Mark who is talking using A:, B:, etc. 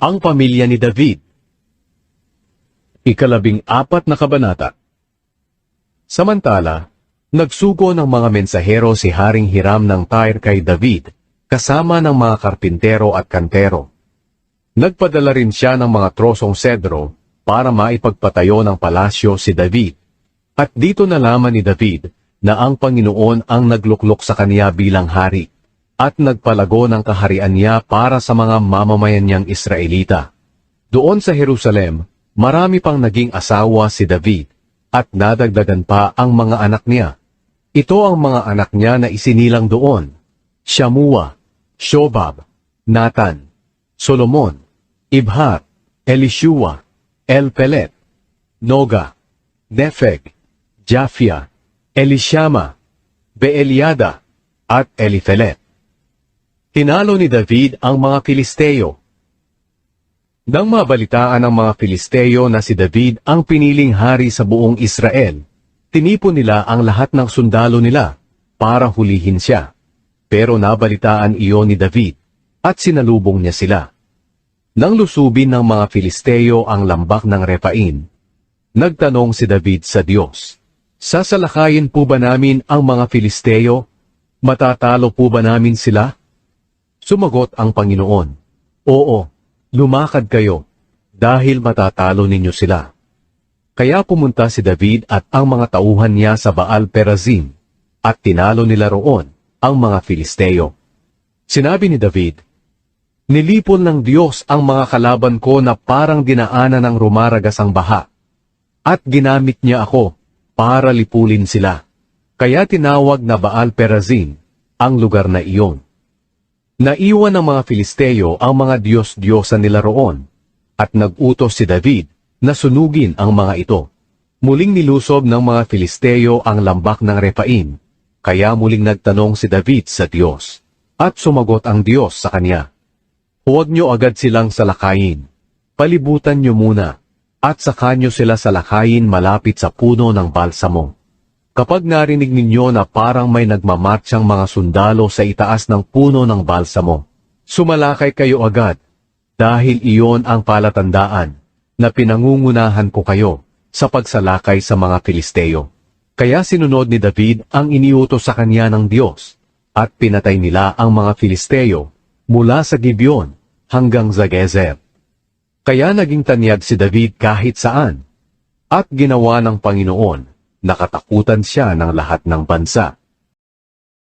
A: Ang pamilya ni David. Ika-14 na kabanata. Samantala, nagsugo ng mga mensahero si Haring Hiram ng Tyre kay David, kasama ng mga karpintero at kantero. Nagpadala rin siya ng mga trosong sedro para maipagpatayo ng palasyo si David. At dito nalaman ni David na ang Panginoon ang nagluklok sa kaniya bilang hari, at nagpalago ng kaharian niya para sa mga mamamayan niyang Israelita. Doon sa Jerusalem, marami pang naging asawa si David, at nadagdagan pa ang mga anak niya. Ito ang mga anak niya na isinilang doon: Shamua, Shobab, Nathan, Solomon, Ibhar, Elishua, Elpelet, Noga, Nefeg, Japhia, Elishama, Beeliada, at Eliphelet. Tinalo ni David ang mga Filisteo. Nang mabalitaan ng mga Filisteo na si David ang piniling hari sa buong Israel, tinipon nila ang lahat ng sundalo nila para hulihin siya. Pero nabalitaan iyon ni David, at sinalubong niya sila. Nang lusubin ng mga Filisteo ang lambak ng Refaim, nagtanong si David sa Diyos, "Sasalakayin po ba namin ang mga Filisteo? Matatalo po ba namin sila?" Sumagot ang Panginoon, "Oo, lumakad kayo, dahil matatalo ninyo sila." Kaya pumunta si David at ang mga tauhan niya sa Baal Perazim, at tinalo nila roon ang mga Filisteo. Sinabi ni David, "Nilipol ng Diyos ang mga kalaban ko na parang dinaanan ng rumaragas ang baha, at ginamit niya ako para lipulin sila." Kaya tinawag na Baal Perazim ang lugar na iyon. Naiwan ng mga Filisteo ang mga Diyos-Diyosan nila roon, at nag-utos si David na sunugin ang mga ito. Muling nilusob ng mga Filisteo ang lambak ng Refaim, kaya muling nagtanong si David sa Diyos, at sumagot ang Diyos sa kanya, "Huwag niyo agad silang salakayin. Palibutan niyo muna, at saka niyo sila salakayin malapit sa puno ng balsamo. Kapag narinig ninyo na parang may nagmamartsyang mga sundalo sa itaas ng puno ng balsamo, sumalakay kayo agad, dahil iyon ang palatandaan na pinangungunahan ko kayo sa pagsalakay sa mga Filisteo." Kaya sinunod ni David ang iniutos sa kanya ng Diyos, at pinatay nila ang mga Filisteo mula sa Gibeon hanggang sa Gezer. Kaya naging tanyag si David kahit saan, at ginawa ng Panginoon, nakatakutan siya ng lahat ng bansa.